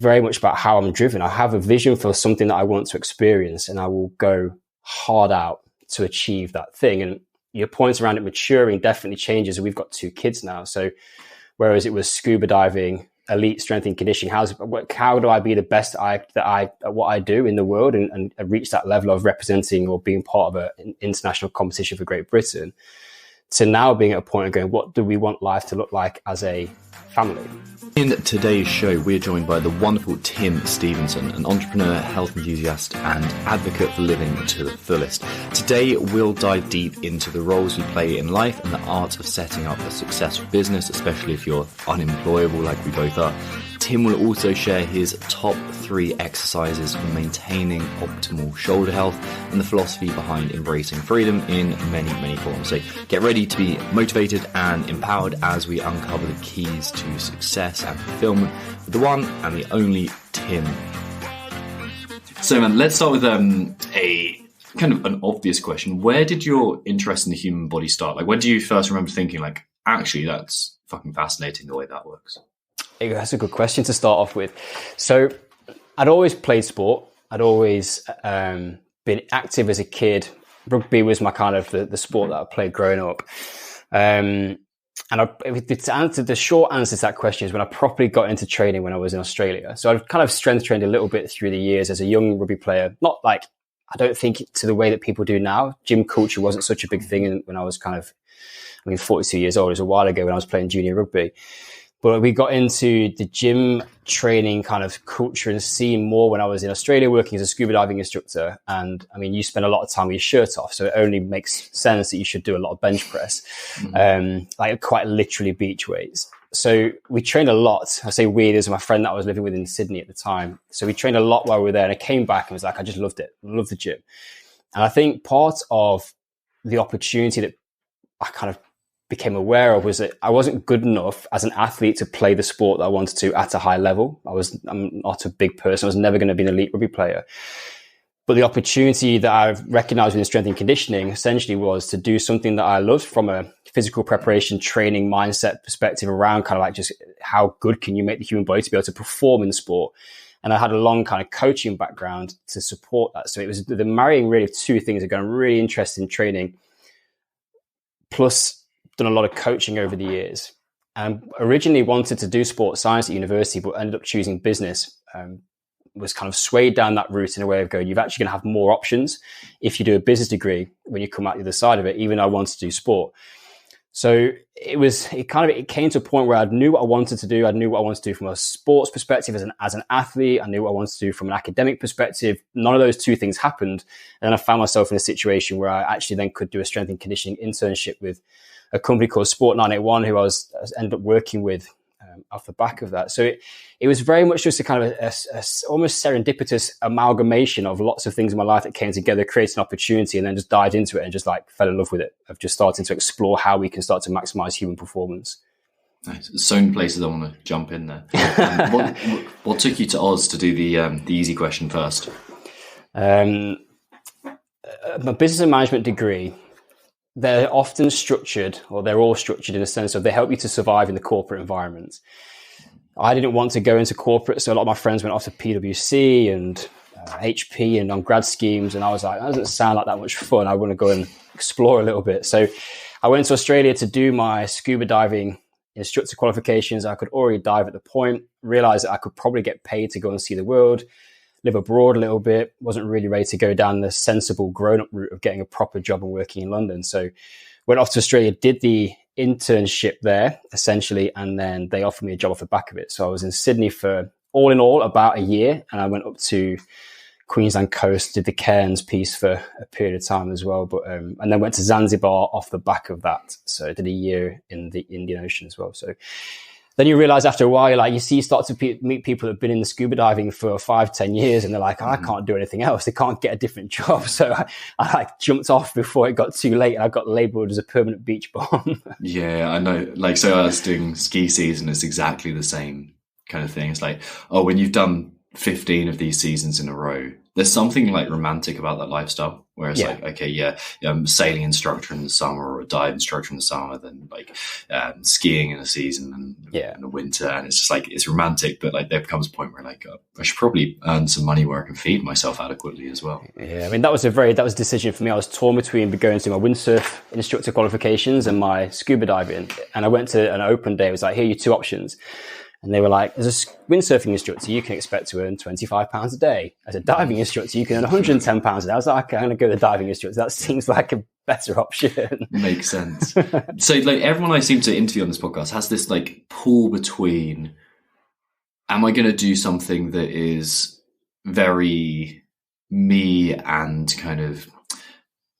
very much about how I'm driven. I have a vision for something that I want to experience, and I will go hard out to achieve that thing. And your points around it maturing definitely changes. We've got 2 kids now. So whereas it was scuba diving, elite strength and conditioning, how do I be the best at what I do in the world and reach that level of representing or being part of an international competition for Great Britain, to now being at a point of going, what do we want life to look like as a family? In today's show, we're joined by the wonderful Tim Stevenson, an entrepreneur, health enthusiast, and advocate for living to the fullest. Today, we'll dive deep into the roles we play in life and the art of setting up a successful business, especially if you're unemployable like we both are. Tim will also share his top 3 exercises for maintaining optimal shoulder health and the philosophy behind embracing freedom in many, many forms. So get ready to be motivated and empowered as we uncover the keys to success and fulfillment with the one and the only Tim. So, man, let's start with a kind of an obvious question. Where did your interest in the human body start? Like, when do you first remember thinking, like, actually, that's fucking fascinating the way that works? That's a good question to start off with. So I'd always played sport. I'd always been active as a kid. Rugby was my kind of the sport that I played growing up. The short answer to that question is when I properly got into training when I was in Australia. So I've kind of strength trained a little bit through the years as a young rugby player. Not like, I don't think to the way that people do now. Gym culture wasn't such a big thing when I was 42 years old. It was a while ago when I was playing junior rugby. But we got into the gym training kind of culture and scene more when I was in Australia working as a scuba diving instructor. And I mean, you spend a lot of time with your shirt off, so it only makes sense that you should do a lot of bench press, like quite literally beach weights. So we trained a lot. I say we, there's my friend that I was living with in Sydney at the time. So we trained a lot while we were there, and I came back and was like, I just loved it. I loved the gym. And I think part of the opportunity that I kind of became aware of was that I wasn't good enough as an athlete to play the sport that I wanted to at a high level. I'm not a big person. I was never going to be an elite rugby player. But the opportunity that I've recognized within strength and conditioning essentially was to do something that I loved from a physical preparation, training, mindset perspective around kind of like just how good can you make the human body to be able to perform in the sport. And I had a long kind of coaching background to support that. So it was the marrying really of 2 things. I got really interested in training, plus done a lot of coaching over the years, and originally wanted to do sports science at university, but ended up choosing business. Was kind of swayed down that route in a way of going, you're actually going to have more options if you do a business degree when you come out the other side of it, even though I wanted to do sport. So it came to a point where I knew what I wanted to do. I knew what I wanted to do from a sports perspective as an athlete. I knew what I wanted to do from an academic perspective. None of those 2 things happened. And then I found myself in a situation where I actually then could do a strength and conditioning internship with a company called Sport 981, who I ended up working with off the back of that. So it was very much just a kind of a almost serendipitous amalgamation of lots of things in my life that came together, created an opportunity, and then just dived into it and just like fell in love with it, of just starting to explore how we can start to maximize human performance. Nice. So many places I want to jump in there. What took you to Oz to do the easy question first? My business and management degree, they're often structured, or they're all structured in the sense of they help you to survive in the corporate environment. I didn't want to go into corporate, so a lot of my friends went off to PwC and HP and on grad schemes, and I was like, that doesn't sound like that much fun. I want to go and explore a little bit. So I went to Australia to do my scuba diving instructor qualifications. I could already dive at the point, realized that I could probably get paid to go and see the world, live abroad a little bit, wasn't really ready to go down the sensible grown-up route of getting a proper job and working in London. So went off to Australia, did the internship there essentially, and then they offered me a job off the back of it. So I was in Sydney for all in all about a year, and I went up to Queensland coast, did the Cairns piece for a period of time as well, but and then went to Zanzibar off the back of that. So I did a year in the Indian Ocean as well. So then you realize after a while, like you start to meet people that have been in the scuba diving for 5-10 years, and they're like, I can't do anything else. They can't get a different job. So I like jumped off before it got too late, and I got labeled as a permanent beach bum. Yeah, I know. Like, so I was doing ski season. It's exactly the same kind of thing. It's like, oh, when you've done 15 of these seasons in a row, there's something like romantic about that lifestyle where it's like, okay, yeah, sailing instructor in the summer or a dive instructor in the summer, then like skiing in the season and in the winter. And it's just like, it's romantic, but like there becomes a point where like, I should probably earn some money where I can feed myself adequately as well. Yeah. I mean, that was a decision for me. I was torn between going to my windsurf instructor qualifications and my scuba diving. And I went to an open day. It was like, here are your two options. And they were like, as a windsurfing instructor, you can expect to earn £25 a day. As a diving instructor, you can earn £110 a day. I was like, okay, I'm going to go to the diving instructor. That seems like a better option. Makes sense. So like everyone I seem to interview on this podcast has this like pull between, am I going to do something that is very me and kind of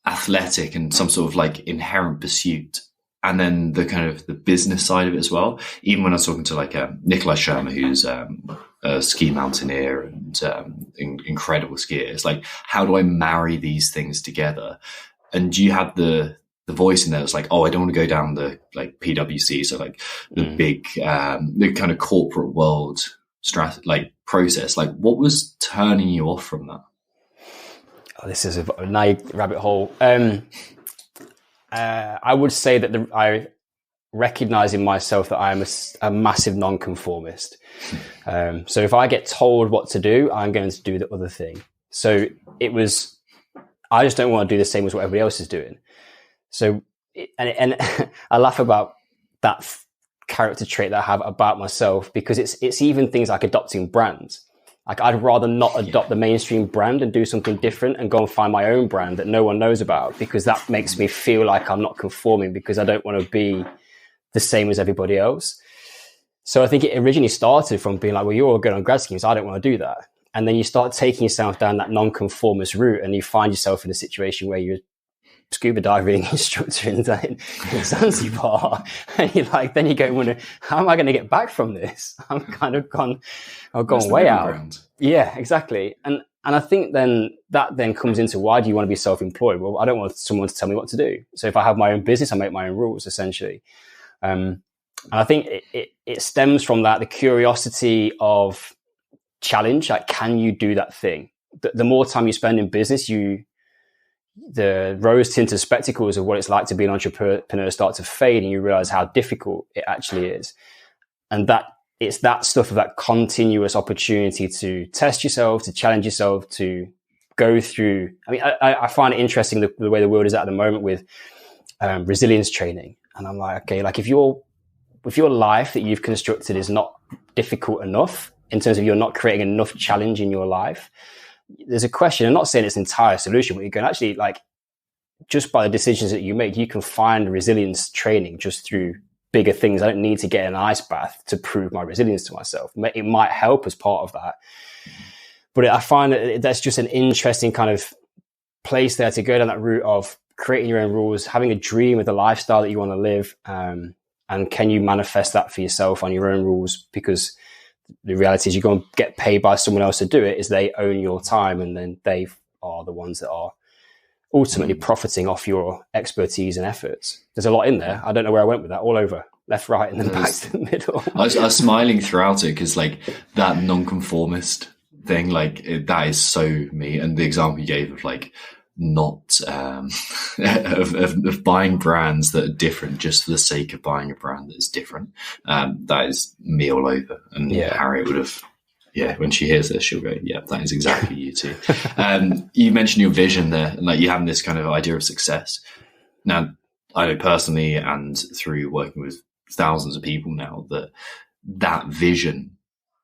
athletic and some sort of like inherent pursuit? And then the kind of the business side of it as well. Even when I was talking to like Nikolai Sherma, who's a ski mountaineer and incredible skier, it's like, how do I marry these things together? And you had the voice in there that's like, oh, I don't want to go down the like PwC, so like the big the kind of corporate world like process. Like, what was turning you off from that? Oh, this is a nice rabbit hole. I would say that I recognize in myself that I am a massive nonconformist. So if I get told what to do, I'm going to do the other thing. So I just don't want to do the same as what everybody else is doing. So, and I laugh about that character trait that I have about myself, because it's even things like adopting brands. Like, I'd rather not adopt the mainstream brand and do something different and go and find my own brand that no one knows about, because that makes me feel like I'm not conforming, because I don't want to be the same as everybody else. So I think it originally started from being like, well, you're all good on grad schemes, I don't want to do that. And then you start taking yourself down that non-conformist route, and you find yourself in a situation where you're scuba diving instructor in Zanzibar, and you're like, then you go and wonder, how am I going to get back from this? I'm kind of gone way out. Ground. Yeah, exactly. And I think then that comes into, why do you want to be self-employed? Well, I don't want someone to tell me what to do. So if I have my own business, I make my own rules, essentially. And I think it stems from that, the curiosity of challenge. Like, can you do that thing? The more time you spend in business, the rose-tinted spectacles of what it's like to be an entrepreneur start to fade, and you realize how difficult it actually is. And that it's that stuff of that continuous opportunity to test yourself, to challenge yourself, to go through. I mean, I find it interesting the way the world is at the moment with resilience training. And I'm like, okay, like if your life that you've constructed is not difficult enough, in terms of you're not creating enough challenge in your life, there's a question. I'm not saying it's an entire solution, but you can actually, like, just by the decisions that you make, you can find resilience training just through bigger things. I don't need to get an ice bath to prove my resilience to myself. It might help as part of that. But I find that that's just an interesting kind of place there to go down that route of creating your own rules, having a dream of the lifestyle that you want to live. And can you manifest that for yourself on your own rules? Because the reality is, you go and get paid by someone else to do it, is they own your time, and then they are the ones that are ultimately profiting off your expertise and efforts. There's a lot in there. I don't know where I went with that. All over, left, right, and then back to the middle. I was smiling throughout it, because like that nonconformist thing, like that is so me. And the example you gave of like not of buying brands that are different just for the sake of buying a brand that is different, that is me all over. And Harriet would have, when she hears this, she'll go, yeah, that is exactly you too. You mentioned your vision there, and like you having this kind of idea of success. Now, I know personally, and through working with thousands of people now, that vision,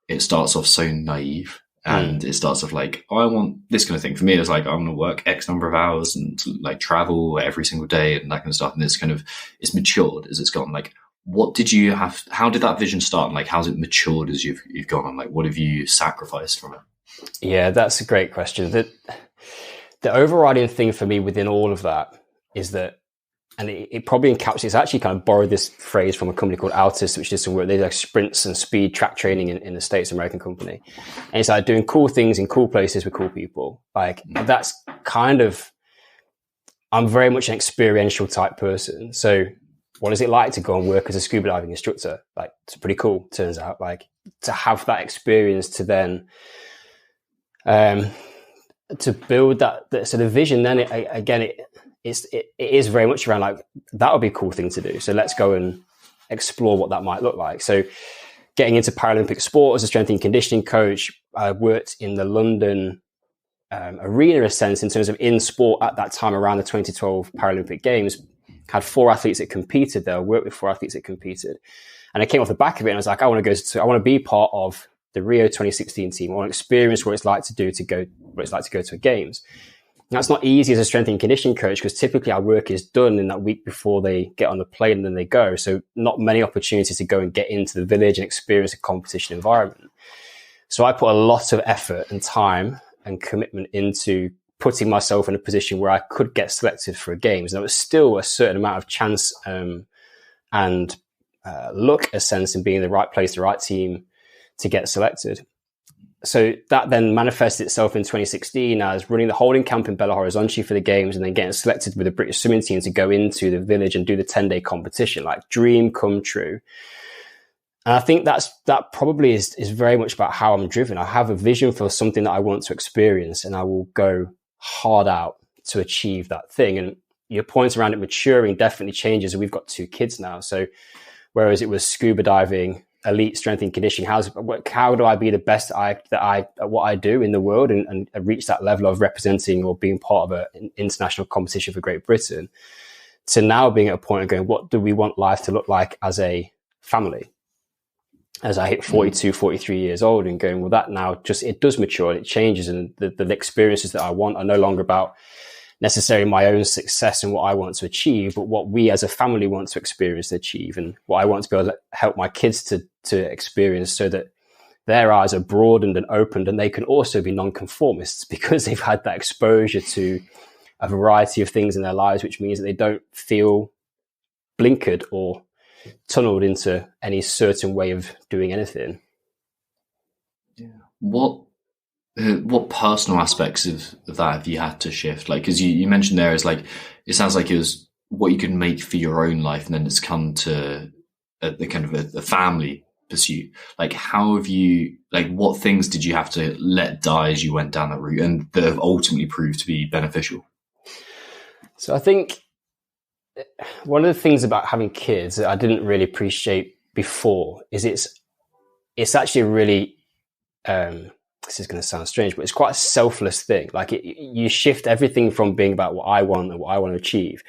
it starts off so naive. And it starts off like, oh, I want this kind of thing. For me, it's like, I'm going to work X number of hours and like travel every single day and that kind of stuff. And it's kind of, it's matured as it's gone. Like, what did you have? How did that vision start? And like, how's it matured as you've gone on? Like, what have you sacrificed from it? Yeah, that's a great question. The overriding thing for me within all of that is that, and it probably encapsulates, I actually kind of borrowed this phrase from a company called Altus, which did some work. They do like sprints and speed track training in the States, American company. And it's like doing cool things in cool places with cool people. Like, that's kind of, I'm very much an experiential type person. So what is it like to go and work as a scuba diving instructor? Like, it's pretty cool, turns out. Like, to have that experience to then to build that sort of vision, then it is very much around like, that would be a cool thing to do. So let's go and explore what that might look like. So getting into Paralympic sport as a strength and conditioning coach, I worked in the London arena, in a sense, in terms of in sport at that time around the 2012 Paralympic Games. Had 4 athletes that competed there. I worked with 4 athletes that competed. And I came off the back of it and I was like, I want to be part of the Rio 2016 team. I want to experience what it's like to go to a games. And that's not easy as a strength and conditioning coach, because typically our work is done in that week before they get on the plane and then they go. So not many opportunities to go and get into the village and experience a competition environment. So I put a lot of effort and time and commitment into putting myself in a position where I could get selected for a games. And there was still a certain amount of chance and luck, a sense, in being in the right place, the right team to get selected. So that then manifested itself in 2016 as running the holding camp in Belo Horizonte for the games, and then getting selected with the British swimming team to go into the village and do the 10-day competition. Like, dream come true. And I think that probably is very much about how I'm driven. I have a vision for something that I want to experience, and I will go hard out to achieve that thing. And your points around it maturing definitely changes. And we've got 2 kids now. So whereas it was scuba diving, elite strength and conditioning, how do I be the best at what I do in the world and reach that level of representing or being part of an international competition for Great Britain, to now being at a point of going, what do we want life to look like as a family? As I hit 42, 43 years old, and going, well, that now it does mature and it changes. And the experiences that I want are no longer about necessarily my own success and what I want to achieve, but what we as a family want to experience and achieve, and what I want to be able to help my kids to experience, so that their eyes are broadened and opened, and they can also be nonconformists because they've had that exposure to a variety of things in their lives, which means that they don't feel blinkered or tunneled into any certain way of doing anything. Yeah. What personal aspects of that have you had to shift? Like, because you mentioned there is like, it sounds like it was what you could make for your own life, and then it's come to the kind of a family pursuit. Like, how have you, like, what things did you have to let die as you went down that route, and that have ultimately proved to be beneficial? So I think one of the things about having kids that I didn't really appreciate before is it's actually a really, this is going to sound strange, but it's quite a selfless thing. Like, you shift everything from being about what I want and what I want to achieve,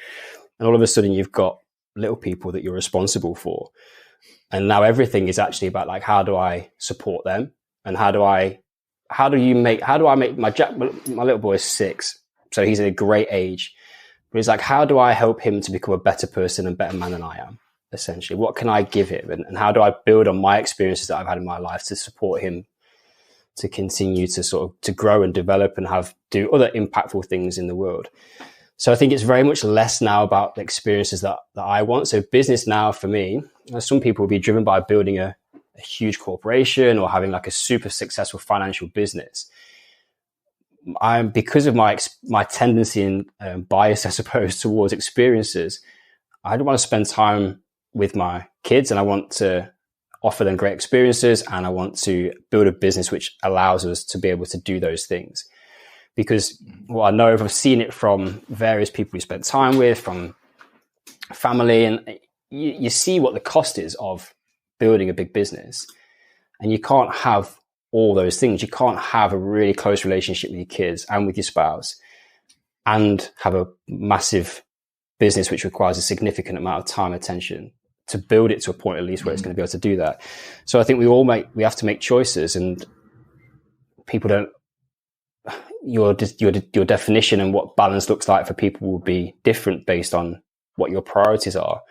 and all of a sudden you've got little people that you're responsible for. And now everything is actually about, like, how do I support them? And how do I make my little boy is 6. So he's at a great age. But it's like, how do I help him to become a better person and better man than I am, essentially? What can I give him? And how do I build on my experiences that I've had in my life to support him to continue to sort of to grow and develop and do other impactful things in the world? So I think it's very much less now about the experiences that I want. So business now for me, some people will be driven by building a huge corporation or having like a super successful financial business. Because of my tendency and bias, I suppose, towards experiences, I don't want to spend time with my kids, and I want to offer them great experiences, and I want to build a business which allows us to be able to do those things. Because I know, I've seen it from various people we spent time with, from family, and you see what the cost is of building a big business, and you can't have all those things. You can't have a really close relationship with your kids and with your spouse and have a massive business which requires a significant amount of time and attention to build it to a point at least where it's going to be able to do that. So I think we have to make choices, and people don't, your definition and what balance looks like for people will be different based on what your priorities are.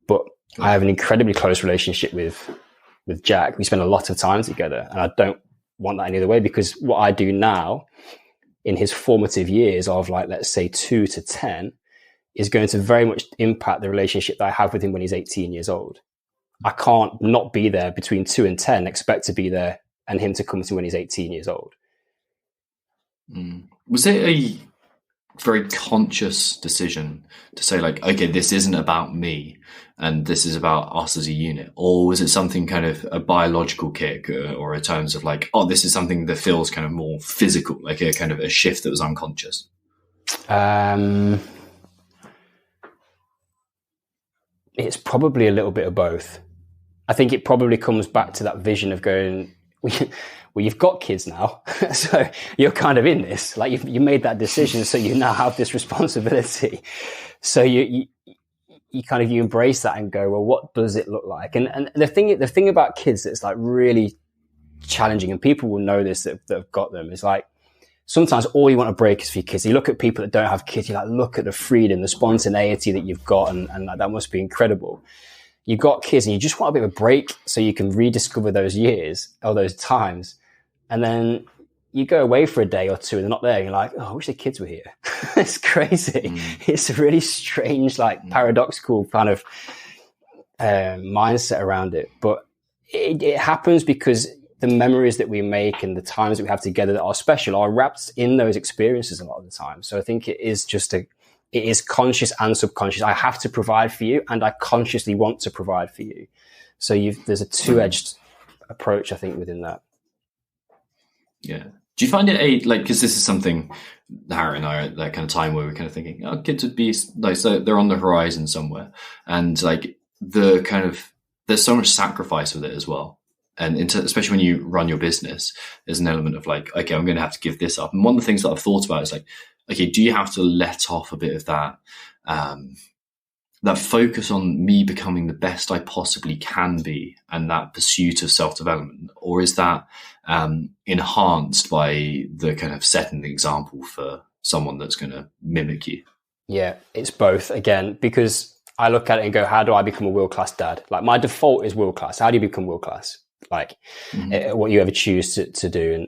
But I have an incredibly close relationship with Jack. We spend a lot of time together, and I don't want that any other way, because what I do now in his formative years of, like, let's say 2 to 10 is going to very much impact the relationship that I have with him when he's 18 years old. I can't not be there between 2 and 10, expect to be there, and him to come to when he's 18 years old. Was it very conscious decision to say like, okay, this isn't about me and this is about us as a unit? Or was it something kind of a biological kick or in terms of like, oh, this is something that feels kind of more physical, like a kind of a shift that was unconscious? It's probably a little bit of both. I think it probably comes back to that vision of going, well, you've got kids now, so you're kind of in this. Like you made that decision, so you now have this responsibility. So you embrace that and go, well, what does it look like? And the thing about kids that's like really challenging, and people will know this that have got them, is like sometimes all you want to break is for your kids. You look at people that don't have kids, you're like, look at the freedom, the spontaneity that you've got, and that must be incredible. You've got kids and you just want a bit of a break so you can rediscover those years or those times. And then you go away for a day or two and they're not there. And you're like, oh, I wish the kids were here. It's crazy. It's a really strange, like paradoxical kind of mindset around it. But it happens because the memories that we make and the times that we have together that are special are wrapped in those experiences a lot of the time. So I think it is just it is conscious and subconscious. I have to provide for you and I consciously want to provide for you. So there's a two-edged approach, I think, within that. Yeah. Do you find it because this is something Harry and I are at that kind of time where we're kind of thinking, oh, kids would be like, so they're on the horizon somewhere. And like there's so much sacrifice with it as well. And especially when you run your business, there's an element of like, okay, I'm going to have to give this up. And one of the things that I've thought about is like, okay, do you have to let off a bit of that, that focus on me becoming the best I possibly can be and that pursuit of self-development? Or is that enhanced by the kind of setting the example for someone that's going to mimic you? Yeah, it's both again, because I look at it and go, how do I become a world-class dad? Like my default is world-class. How do you become world-class? Like what you ever choose to do. And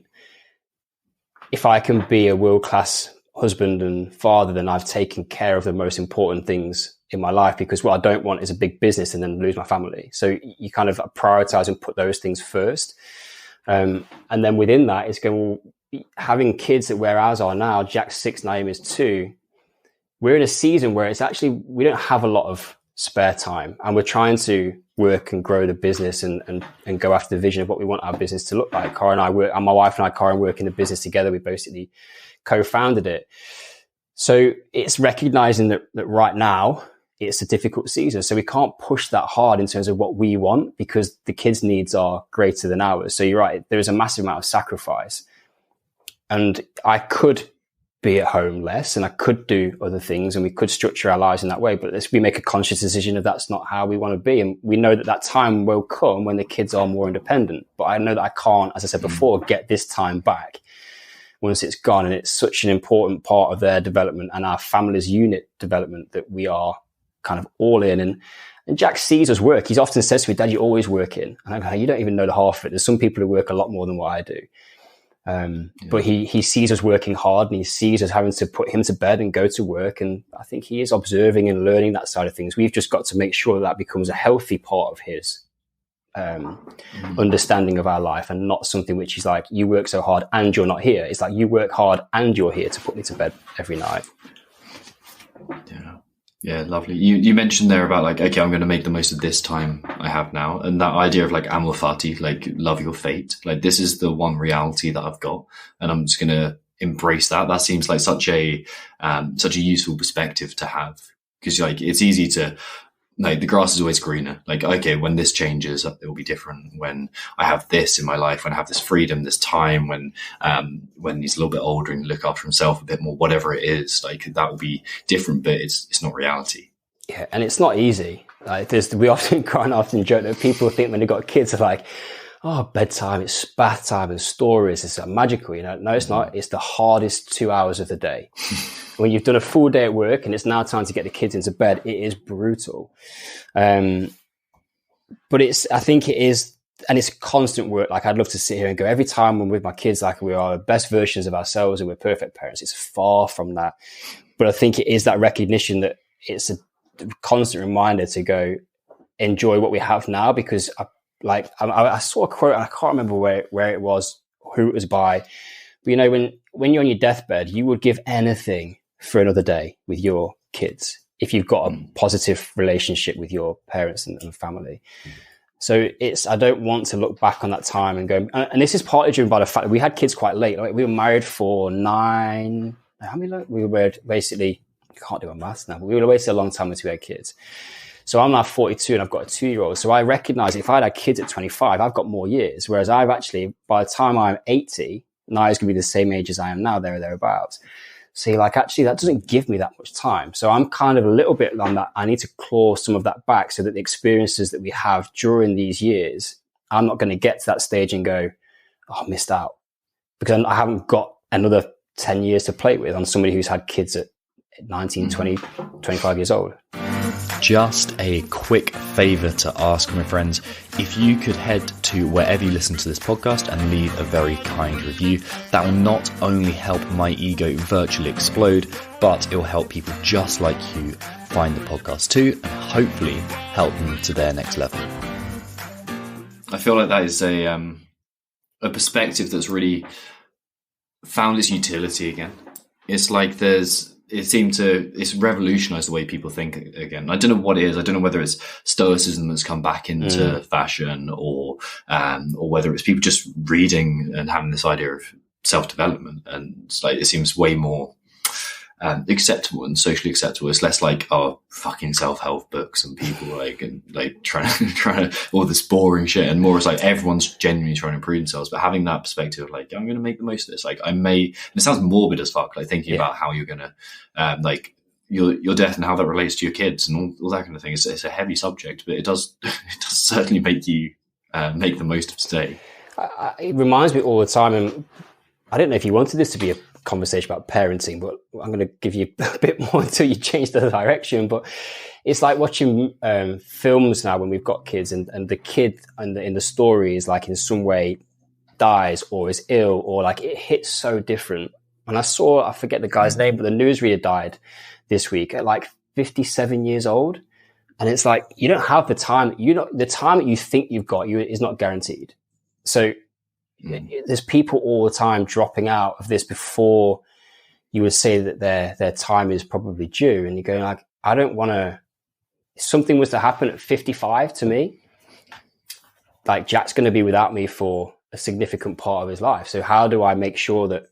if I can be a world-class husband and father, then I've taken care of the most important things in my life, because what I don't want is a big business and then lose my family. So you kind of prioritize and put those things first. And then within that, it's going, well, having kids at where ours are now, Jack's 6, Naomi's 2, we're in a season where it's actually, we don't have a lot of spare time and we're trying to work and grow the business and go after the vision of what we want our business to look like. Cara and I work, and my wife and I, Cara, work in the business together. We basically co-founded it. So it's recognizing that right now it's a difficult season. So we can't push that hard in terms of what we want because the kids' needs are greater than ours. So you're right. There is a massive amount of sacrifice, and I could be at home less and I could do other things and we could structure our lives in that way. But we make a conscious decision if that's not how we want to be. And we know that time will come when the kids are more independent. But I know that I can't, as I said before, get this time back once it's gone. And it's such an important part of their development and our family's unit development that we are kind of all in. And Jack sees us work. He often says to me, Dad, you always work in. And I go, you don't even know the half of it. There's some people who work a lot more than what I do. But he sees us working hard and he sees us having to put him to bed and go to work. And I think he is observing and learning that side of things. We've just got to make sure that becomes a healthy part of his understanding of our life, and not something which is like, you work so hard and you're not here. It's like, you work hard and you're here to put me to bed every night. Yeah, lovely. You mentioned there about like, okay, I'm going to make the most of this time I have now. And that idea of like amor fati, like love your fate. Like this is the one reality that I've got and I'm just going to embrace that. That seems like such a useful perspective to have, because like it's easy to, like the grass is always greener. Like, okay, when this changes, it will be different. When I have this in my life, when I have this freedom, this time, when he's a little bit older and look after himself a bit more, whatever it is, like that will be different, but it's not reality. Yeah, and it's not easy. Like we often joke that people think when they've got kids are like, oh, bedtime, it's bath time and stories. It's magical, you know. No, it's not. It's the hardest 2 hours of the day. When you've done a full day at work and it's now time to get the kids into bed, it is brutal. But I think it is, and it's constant work. Like I'd love to sit here and go, every time I'm with my kids, like we are the best versions of ourselves and we're perfect parents. It's far from that. But I think it is that recognition that it's a constant reminder to go enjoy what we have now, because I saw a quote and I can't remember where it was, who it was by, but you know, when you're on your deathbed, you would give anything for another day with your kids if you've got a positive relationship with your parents and family. So I don't want to look back on that time and go, and this is partly driven by the fact that we had kids quite late. Like, we were married for we were married basically, I can't do my maths now, but we were wasted a long time until we had kids. So I'm now 42 and I've got a 2-year-old. So I recognize if I had kids at 25, I've got more years. Whereas I've actually, by the time I'm 80, Naya's going to be the same age as I am now, there or thereabouts. So like, actually, that doesn't give me that much time. So I'm kind of a little bit on that. I need to claw some of that back so that the experiences that we have during these years, I'm not going to get to that stage and go, oh, I missed out. Because I haven't got another 10 years to play with on somebody who's had kids at 19, 20, 25 years old. Just a quick favour to ask, my friends. If you could head to wherever you listen to this podcast and leave a very kind review, that will not only help my ego virtually explode, but it will help people just like you find the podcast too, and hopefully help them to their next level. I feel like that is a perspective that's really found its utility again. It's like it's revolutionized the way people think again. I don't know what it is. I don't know whether it's stoicism that's come back into fashion, or whether it's people just reading and having this idea of self-development. And it's like, it seems way more acceptable and socially acceptable. It's less like, oh, fucking self-help books and people trying to all this boring shit, and more it's like everyone's genuinely trying to improve themselves, but having that perspective of like, I'm going to make the most of this. Like, and it sounds morbid as fuck, like thinking about how you're going to your death and how that relates to your kids and all that kind of thing. It's a heavy subject, but it does certainly make you make the most of today. It reminds me all the time, and I don't know if you wanted this to be a conversation about parenting, but I'm going to give you a bit more until you change the direction. But it's like watching films now when we've got kids, and the kid in the story is like in some way dies or is ill, or like it hits so different. And I forget the guy's name, but the newsreader died this week at like 57 years old. And it's like, you don't have the time, the time that you think you've got is not guaranteed. So there's people all the time dropping out of this before you would say that their time is probably due. And you're going like, I don't want to, if something was to happen at 55 to me, like Jack's going to be without me for a significant part of his life. So how do I make sure that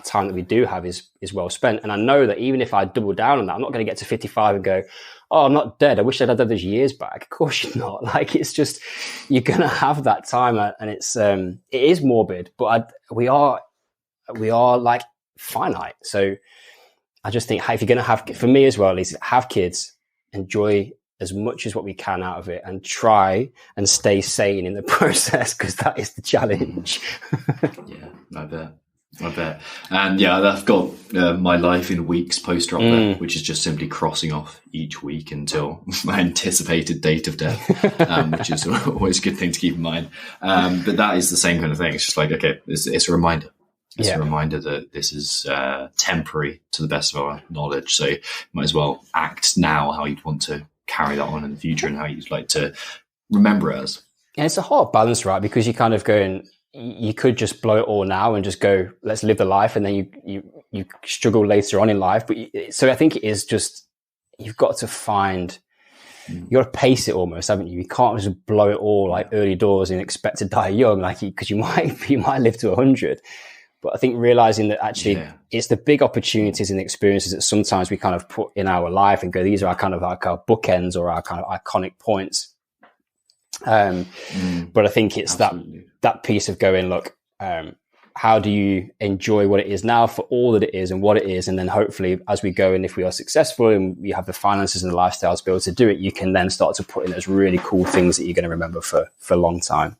time that we do have is well spent? And I know that even if I double down on that, I'm not going to get to 55 and go, oh, I'm not dead. I wish I'd had those years back. Of course you're not. Like, it's just, you're going to have that time, and it is morbid, but we are like finite. So I just think, if you're going to have, for me as well, at least, have kids, enjoy as much as what we can out of it, and try and stay sane in the process, because that is the challenge. Yeah, I bet. And yeah, I've got my life in weeks poster up there, which is just simply crossing off each week until my anticipated date of death, which is always a good thing to keep in mind. But that is the same kind of thing. It's just like, okay, it's a reminder. It's a reminder that this is temporary to the best of our knowledge. So you might as well act now how you'd want to carry that on in the future and how you'd like to remember it as. And it's a hard balance, right? Because you kind of go you could just blow it all now and just go, let's live the life, and then you struggle later on in life. But so I think it is just, you've got to you got to pace it almost, haven't you? You can't just blow it all like early doors and expect to die young, like, because you might live to 100. But I think realizing that actually it's the big opportunities and experiences that sometimes we kind of put in our life and go, these are kind of like our bookends or our kind of iconic points. But I think it's that piece of going, look, how do you enjoy what it is now for all that it is and what it is? And then hopefully as we go, and if we are successful and we have the finances and the lifestyle to be able to do it, you can then start to put in those really cool things that you're going to remember for a long time.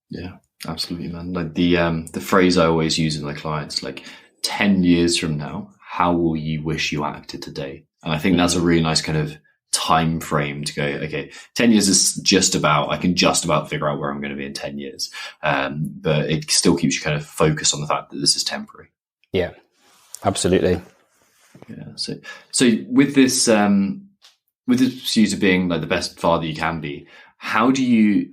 Yeah, absolutely, man. Like the phrase I always use with my clients, like 10 years from now, how will you wish you acted today? And I think that's a really nice kind of time frame to go, okay, 10 years is I can just about figure out where I'm going to be in 10 years. But it still keeps you kind of focused on the fact that this is temporary. Yeah, absolutely. Yeah. So with this pursuit of being like the best father you can be, how do you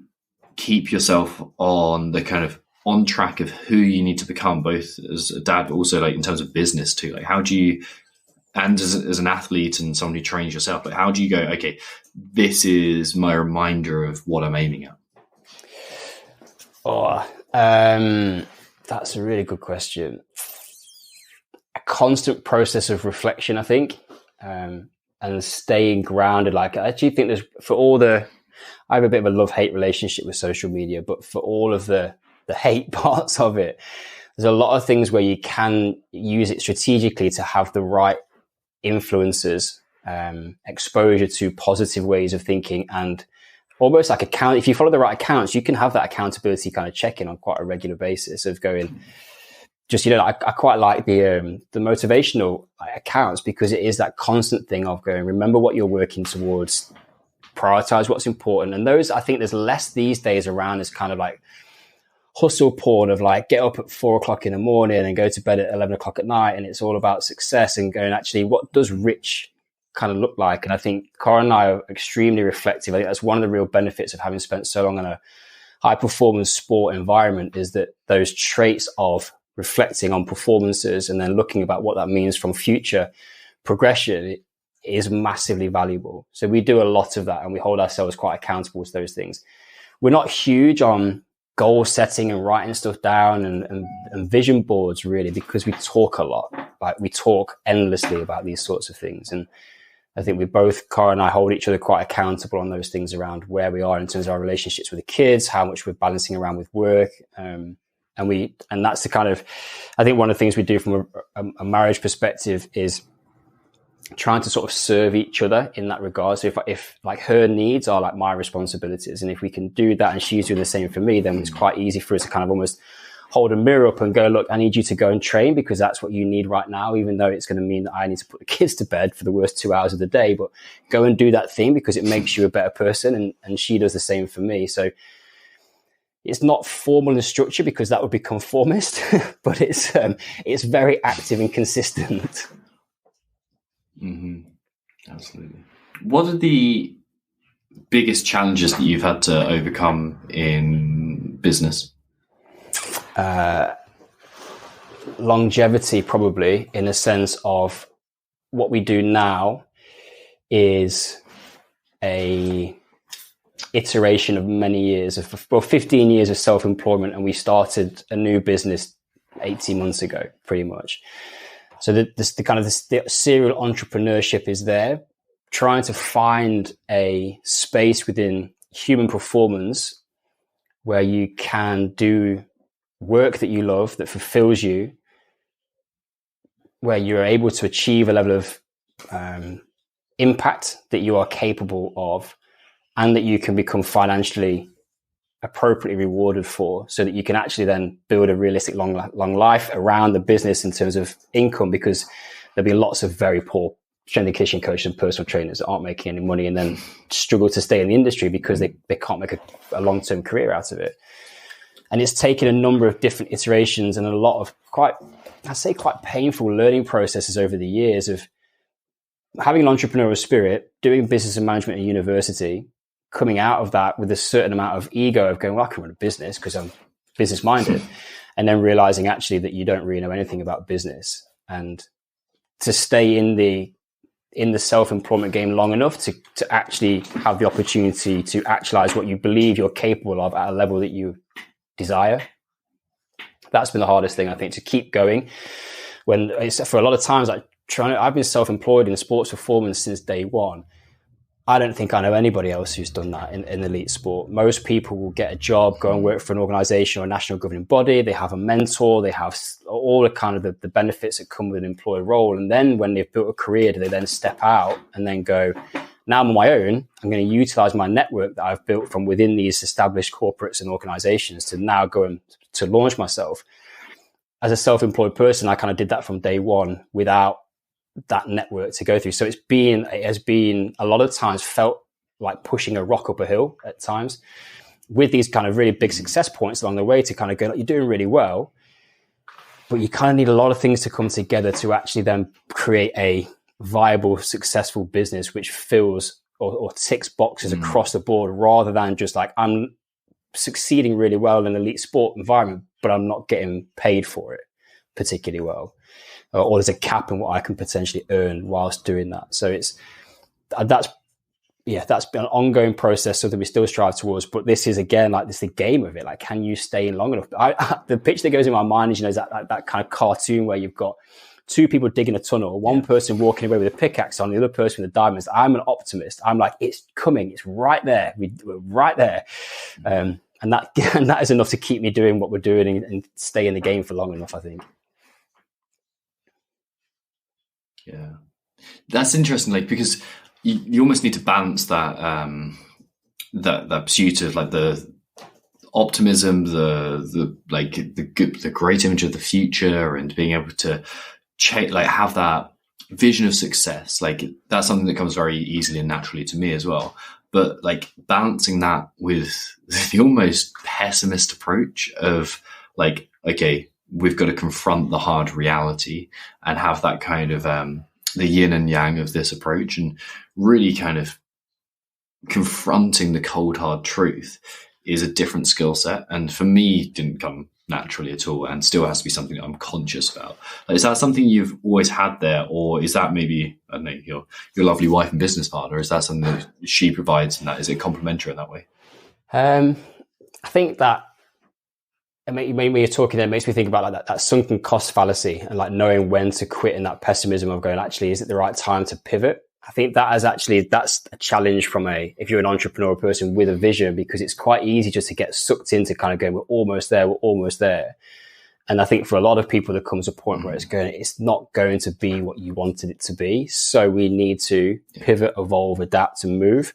keep yourself on the kind of on track of who you need to become, both as a dad, but also like in terms of business too? Like, how do you, and as an athlete and someone who trains yourself, like how do you go, okay, this is my reminder of what I'm aiming at? That's a really good question. A constant process of reflection, I think, and staying grounded. Like, I actually think there's, I have a bit of a love-hate relationship with social media, but for all of the hate parts of it, there's a lot of things where you can use it strategically to have the right influences, exposure to positive ways of thinking, and almost like if you follow the right accounts, you can have that accountability kind of check-in on quite a regular basis of going, just, I quite like the motivational accounts, because it is that constant thing of going, remember what you're working towards, prioritize what's important. And those, I think there's less these days around this kind of like hustle porn of like, get up at 4:00 in the morning and go to bed at 11 o'clock at night. And it's all about success and going, actually, what does rich kind of look like? And I think Cara and I are extremely reflective. I think that's one of the real benefits of having spent so long in a high performance sport environment, is that those traits of reflecting on performances and then looking about what that means from future progression is massively valuable. So we do a lot of that, and we hold ourselves quite accountable to those things. We're not huge on goal setting and writing stuff down and vision boards, really, because we talk a lot. Like, we talk endlessly about these sorts of things. And I think we both, Cara and I, hold each other quite accountable on those things around where we are in terms of our relationships with the kids, how much we're balancing around with work. And that's the kind of, I think one of the things we do from a marriage perspective is trying to sort of serve each other in that regard. So if like her needs are like my responsibilities, and if we can do that and she's doing the same for me, then it's quite easy for us to kind of almost hold a mirror up and go, look, I need you to go and train because that's what you need right now, even though it's going to mean that I need to put the kids to bed for the worst 2 hours of the day, but go and do that thing because it makes you a better person. And she does the same for me. So it's not formal in structure because that would be conformist, but it's very active and consistent. Mm-hmm. Absolutely. What are the biggest challenges that you've had to overcome in business? Longevity, probably, in a sense of what we do now is a iteration of many years of 15 years of self-employment, and we started a new business 18 months ago, pretty much. So the serial entrepreneurship is there, trying to find a space within human performance where you can do work that you love, that fulfills you, where you're able to achieve a level of impact that you are capable of, and that you can become financially appropriately rewarded for, so that you can actually then build a realistic long life around the business in terms of income, because there'll be lots of very poor strength and conditioning coaches and personal trainers that aren't making any money and then struggle to stay in the industry because they can't make a long-term career out of it. And it's taken a number of different iterations and a lot of quite painful learning processes over the years of having an entrepreneurial spirit, doing business and management at university, coming out of that with a certain amount of ego of going, well, I can run a business because I'm business minded, and then realizing actually that you don't really know anything about business, and to stay in the self-employment game long enough to actually have the opportunity to actualize what you believe you're capable of at a level that you desire. That's been the hardest thing, I think, to keep going when it's for a lot of times like I've been self-employed in sports performance since day one. I don't think I know anybody else who's done that in elite sport. Most people will get a job, go and work for an organization or a national governing body. They have a mentor. They have all the kind of the benefits that come with an employed role. And then when they've built a career, do they then step out and then go, now I'm on my own. I'm going to utilize my network that I've built from within these established corporates and organizations to now go and to launch myself. As a self-employed person, I kind of did that from day one without that network to go through. So it has been a lot of times felt like pushing a rock up a hill at times, with these kind of really big success points along the way to kind of go, like, you're doing really well, but you kind of need a lot of things to come together to actually then create a viable, successful business which fills or ticks boxes across the board, rather than just like, I'm succeeding really well in an elite sport environment, but I'm not getting paid for it particularly well, or there's a cap in what I can potentially earn whilst doing that. So that's been an ongoing process, something we still strive towards. But this is, again, like, this is the game of it. Like, can you stay in long enough? The picture that goes in my mind is, that kind of cartoon where you've got two people digging a tunnel, one person walking away with a pickaxe on, the other person with the diamonds. I'm an optimist. I'm like, it's coming. It's right there. We're right there. And that is enough to keep me doing what we're doing and stay in the game for long enough, I think. Yeah. That's interesting, like, because you almost need to balance that that pursuit of, like, the optimism, the great image of the future, and being able to have that vision of success. Like, that's something that comes very easily and naturally to me as well. But, like, balancing that with the almost pessimist approach of, like, okay, we've got to confront the hard reality, and have that kind of the yin and yang of this approach, and really kind of confronting the cold hard truth is a different skill set. And for me, didn't come naturally at all, and still has to be something that I'm conscious about. Like, is that something you've always had there, or is that maybe, I don't know, your lovely wife and business partner, is that something that she provides, and that is it complementary in that way? I think that, when you're talking there, it makes me think about, like, that sunken cost fallacy, and, like, knowing when to quit, and that pessimism of going, actually, is it the right time to pivot? I think that's a challenge if you're an entrepreneurial person with a vision, because it's quite easy just to get sucked into kind of going, we're almost there. And I think for a lot of people, there comes a point where it's not going to be what you wanted it to be. So we need to pivot, evolve, adapt, and move.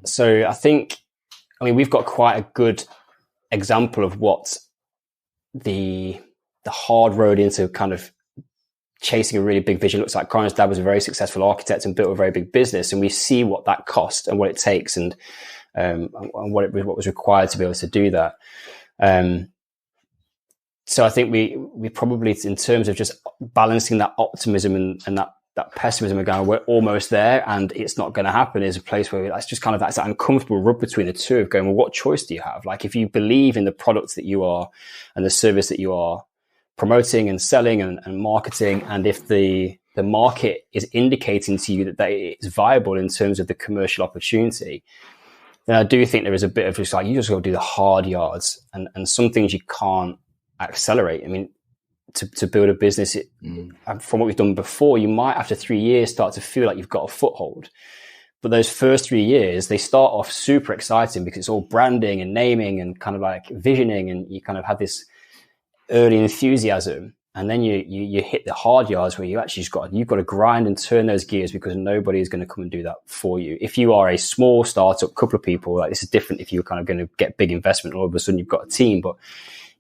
So I think, we've got quite a good example of what the hard road into kind of chasing a really big vision looks like. Colin's dad was a very successful architect and built a very big business, and we see what that cost and what it takes, and what was required to be able to do that. So I think we probably, in terms of just balancing that optimism and that pessimism of going, we're almost there and it's not going to happen, is a place where that's just kind of, that's that uncomfortable rub between the two of going, well, what choice do you have? Like, if you believe in the product that you are and the service that you are promoting and selling and marketing, and if the market is indicating to you that it is viable in terms of the commercial opportunity, then I do think there is a bit of just like, you just got to do the hard yards, and some things you can't accelerate. To build a business, from what we've done before, you might after 3 years start to feel like you've got a foothold. But those first 3 years, they start off super exciting because it's all branding and naming and kind of like visioning, and you kind of have this early enthusiasm. And then you hit the hard yards where you actually you've got to grind and turn those gears, because nobody is going to come and do that for you. If you are a small startup, couple of people, like, this is different. If you're kind of going to get big investment, all of a sudden you've got a team. But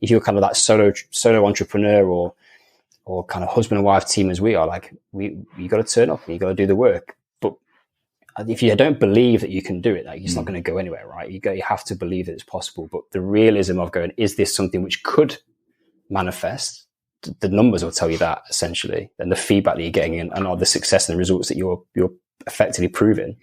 if you're kind of that solo entrepreneur or kind of husband and wife team as we are, like, you got to turn up and you got to do the work. But if you don't believe that you can do it, like, it's not going to go anywhere, right? You have to believe that it's possible. But the realism of going, is this something which could manifest? The numbers will tell you that, essentially, and the feedback that you're getting and all the success and the results that you're effectively proving.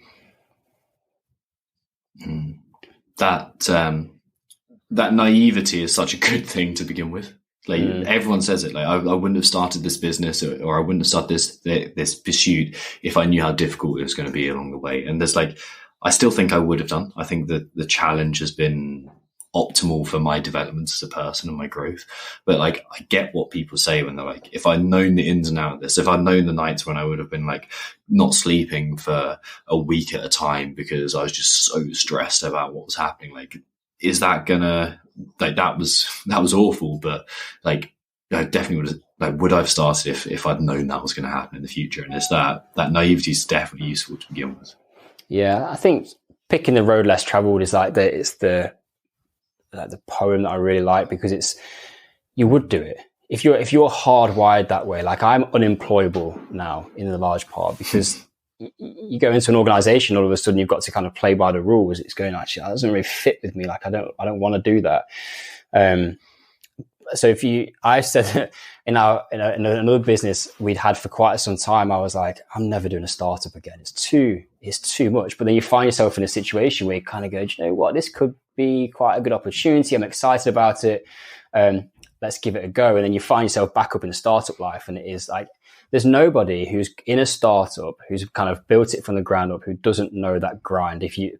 That naivety is such a good thing to begin with. Like, everyone says it, like, I wouldn't have started this business or I wouldn't have started this pursuit if I knew how difficult it was going to be along the way. And there's, like, I still think I would have done. I think that the challenge has been optimal for my development as a person and my growth. But, like, I get what people say when they're like, if I'd known the ins and outs of this, if I'd known the nights when I would have been, like, not sleeping for a week at a time because I was just so stressed about what was happening, like, is that gonna, like, that was awful, but, like, I definitely would have, like, would I've started if I'd known that was going to happen in the future? And it's that naivety is definitely useful to begin with. Yeah, I think picking the road less traveled is like the poem that I really like, because you would do it if you're hardwired that way. Like, I'm unemployable now in a large part because you go into an organization, all of a sudden you've got to kind of play by the rules. It's going, actually, that doesn't really fit with me. Like, I don't want to do that. So I said in another business we'd had for quite some time, I was like, I'm never doing a startup again. It's too much. But then you find yourself in a situation where you kind of go, do you know what? This could be quite a good opportunity. I'm excited about it. Let's give it a go. And then you find yourself back up in the startup life. And it is like, there's nobody who's in a startup who's kind of built it from the ground up who doesn't know that grind. If you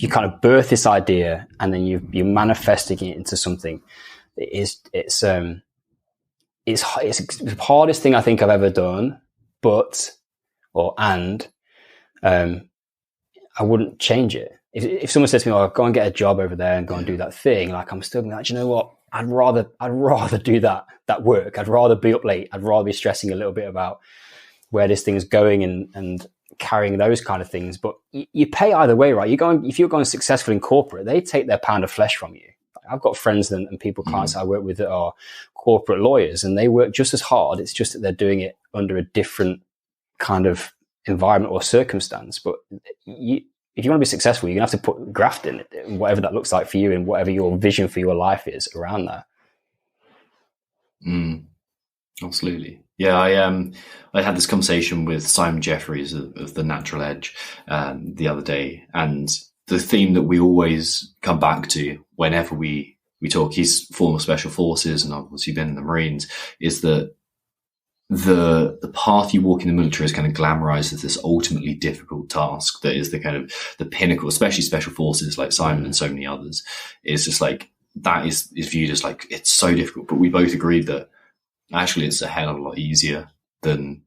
kind of birth this idea and then you're manifesting it into something, it's the hardest thing I think I've ever done, I wouldn't change it. If someone says to me, "Oh, go and get a job over there and go and do that thing," like I'm still like, you know what? I'd rather do that work. I'd rather be up late. I'd rather be stressing a little bit about where this thing's going and carrying those kind of things. But you pay either way, right? If you're going successful in corporate, they take their pound of flesh from you. I've got friends and clients I work with that are corporate lawyers, and they work just as hard. It's just that they're doing it under a different kind of environment or circumstance. But if you want to be successful, you're going to have to put graft in it, whatever that looks like for you and whatever your vision for your life is around that. Absolutely. Yeah, I had this conversation with Simon Jeffries of The Natural Edge the other day, and the theme that we always come back to whenever we talk, he's former special forces and obviously been in the Marines, is that the path you walk in the military is kind of glamorized as this ultimately difficult task that is the kind of the pinnacle, especially special forces like Simon and so many others. It's just like that is viewed as like it's so difficult, but we both agreed that actually it's a hell of a lot easier than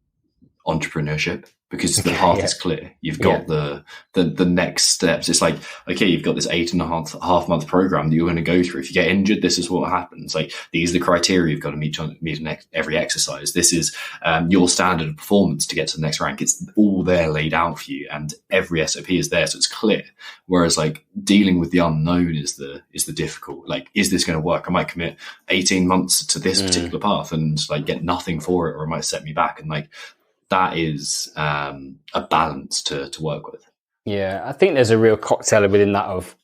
entrepreneurship because the path is clear. You've got the next steps. It's like, okay, you've got this 8.5 month program that you're going to go through. If you get injured, this is what happens. Like, these are the criteria you've got to meet in every exercise. This is your standard of performance to get to the next rank. It's all there laid out for you, and every SOP is there, so it's clear. Whereas like dealing with the unknown is the difficult. Like, is this going to work? I might commit 18 months to this particular path and like get nothing for it, or it might set me back. And like, that is a balance to work with. Yeah, I think there's a real cocktail within that of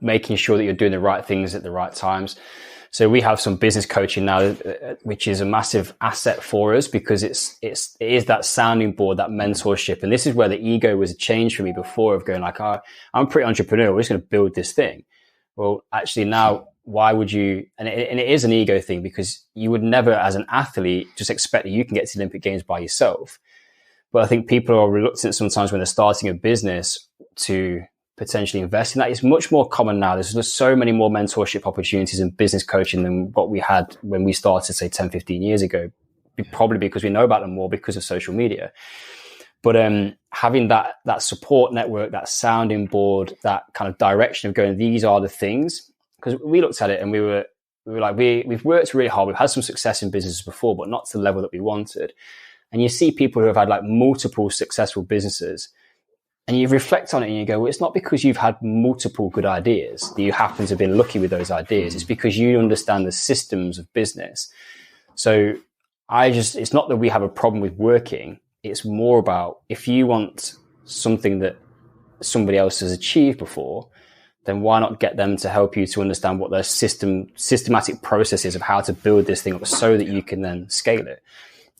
making sure that you're doing the right things at the right times. So we have some business coaching now, which is a massive asset for us because it is that sounding board, that mentorship. And this is where the ego was a change for me before of going like, I'm pretty entrepreneurial. We're just going to build this thing. Well, actually now, why would you, and it is an ego thing because you would never as an athlete just expect that you can get to the Olympic Games by yourself. But I think people are reluctant sometimes when they're starting a business to potentially invest in that. It's much more common now. There's just so many more mentorship opportunities and business coaching than what we had when we started, say 10, 15 years ago, probably because we know about them more because of social media. But having that support network, that sounding board, that kind of direction of going, these are the things. Because we looked at it and we were like, we've worked really hard. We've had some success in businesses before, but not to the level that we wanted. And you see people who have had like multiple successful businesses and you reflect on it and you go, well, it's not because you've had multiple good ideas that you happen to have been lucky with those ideas. It's because you understand the systems of business. So it's not that we have a problem with working. It's more about if you want something that somebody else has achieved before, then why not get them to help you to understand what their systematic process is of how to build this thing up so that you can then scale it.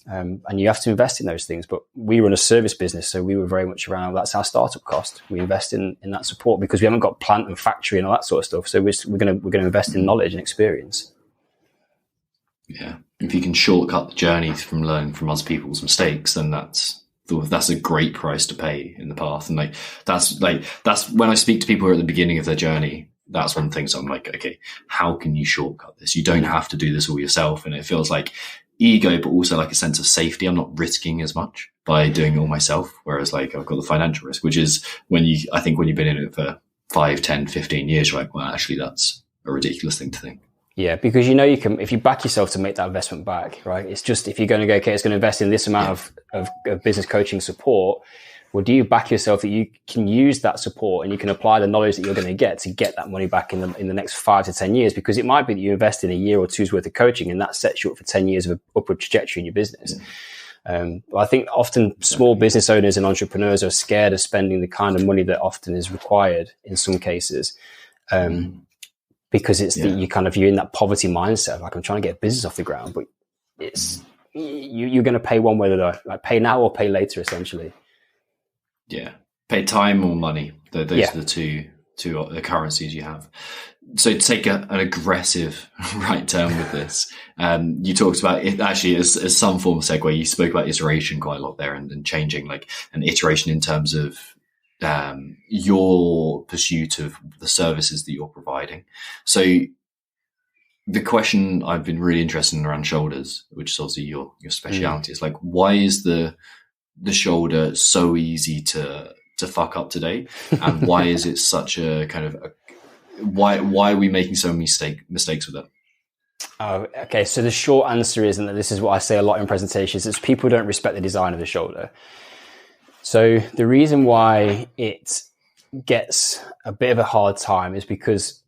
And you have to invest in those things. But we run a service business, so we were very much around, that's our startup cost. We invest in that support because we haven't got plant and factory and all that sort of stuff. So we're going to invest in knowledge and experience. Yeah. If you can shortcut the journey from learning from other people's mistakes, then that's a great price to pay in the path. And that's when I speak to people who are at the beginning of their journey, that's one of the things I'm like, okay, how can you shortcut this? You don't have to do this all yourself. And it feels like ego, but also like a sense of safety. I'm not risking as much by doing it all myself. Whereas like I've got the financial risk, which is when you've been in it for 5, 10, 15 years, you're like, well, actually that's a ridiculous thing to think. Yeah, because you know you can, if you back yourself to make that investment back, right? It's just if you're going to go, okay, it's going to invest in this amount of business coaching support. Well, do you back yourself that you can use that support and you can apply the knowledge that you're going to get that money back in the next 5 to 10 years? Because it might be that you invest in a year or two's worth of coaching and that sets you up for 10 years of an upward trajectory in your business. I think often small business owners and entrepreneurs are scared of spending the kind of money that often is required in some cases. because it's you're in that poverty mindset. Like, I'm trying to get a business off the ground, but it's, you're going to pay one way or the other, like pay now or pay later, essentially. Yeah. Pay time or money. Those are the two the currencies you have. So to take an aggressive right turn with this, you talked about it actually as some form of segue. You spoke about iteration quite a lot there, and changing, like an iteration in terms of your pursuit of the services that you're providing. So the question I've been really interested in around shoulders, which is obviously your speciality, is like, why is the shoulder so easy to fuck up today, and why is it such a kind of why are we making so many mistakes with it? Oh, okay. So the short answer is, and this is what I say a lot in presentations, is people don't respect the design of the shoulder. So the reason why it gets a bit of a hard time is because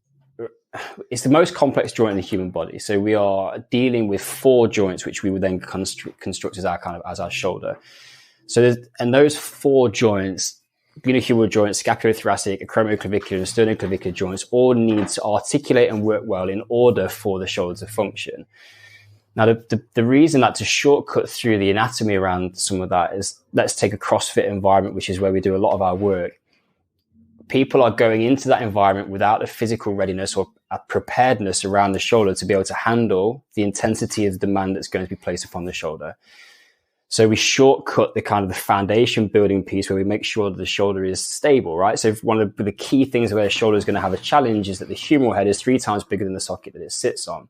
it's the most complex joint in the human body. So we are dealing with 4 joints, which we would then construct as our shoulder. So and those 4 joints, glenohumeral joint, scapulothoracic, acromioclavicular, and sternoclavicular joints, all need to articulate and work well in order for the shoulder to function. Now, the reason that to shortcut through the anatomy around some of that is, let's take a CrossFit environment, which is where we do a lot of our work. People are going into that environment without a physical readiness or a preparedness around the shoulder to be able to handle the intensity of the demand that's going to be placed upon the shoulder. So we shortcut the kind of the foundation building piece, where we make sure that the shoulder is stable, right? So one of the key things where the shoulder is going to have a challenge is that the humeral head is 3 times bigger than the socket that it sits on.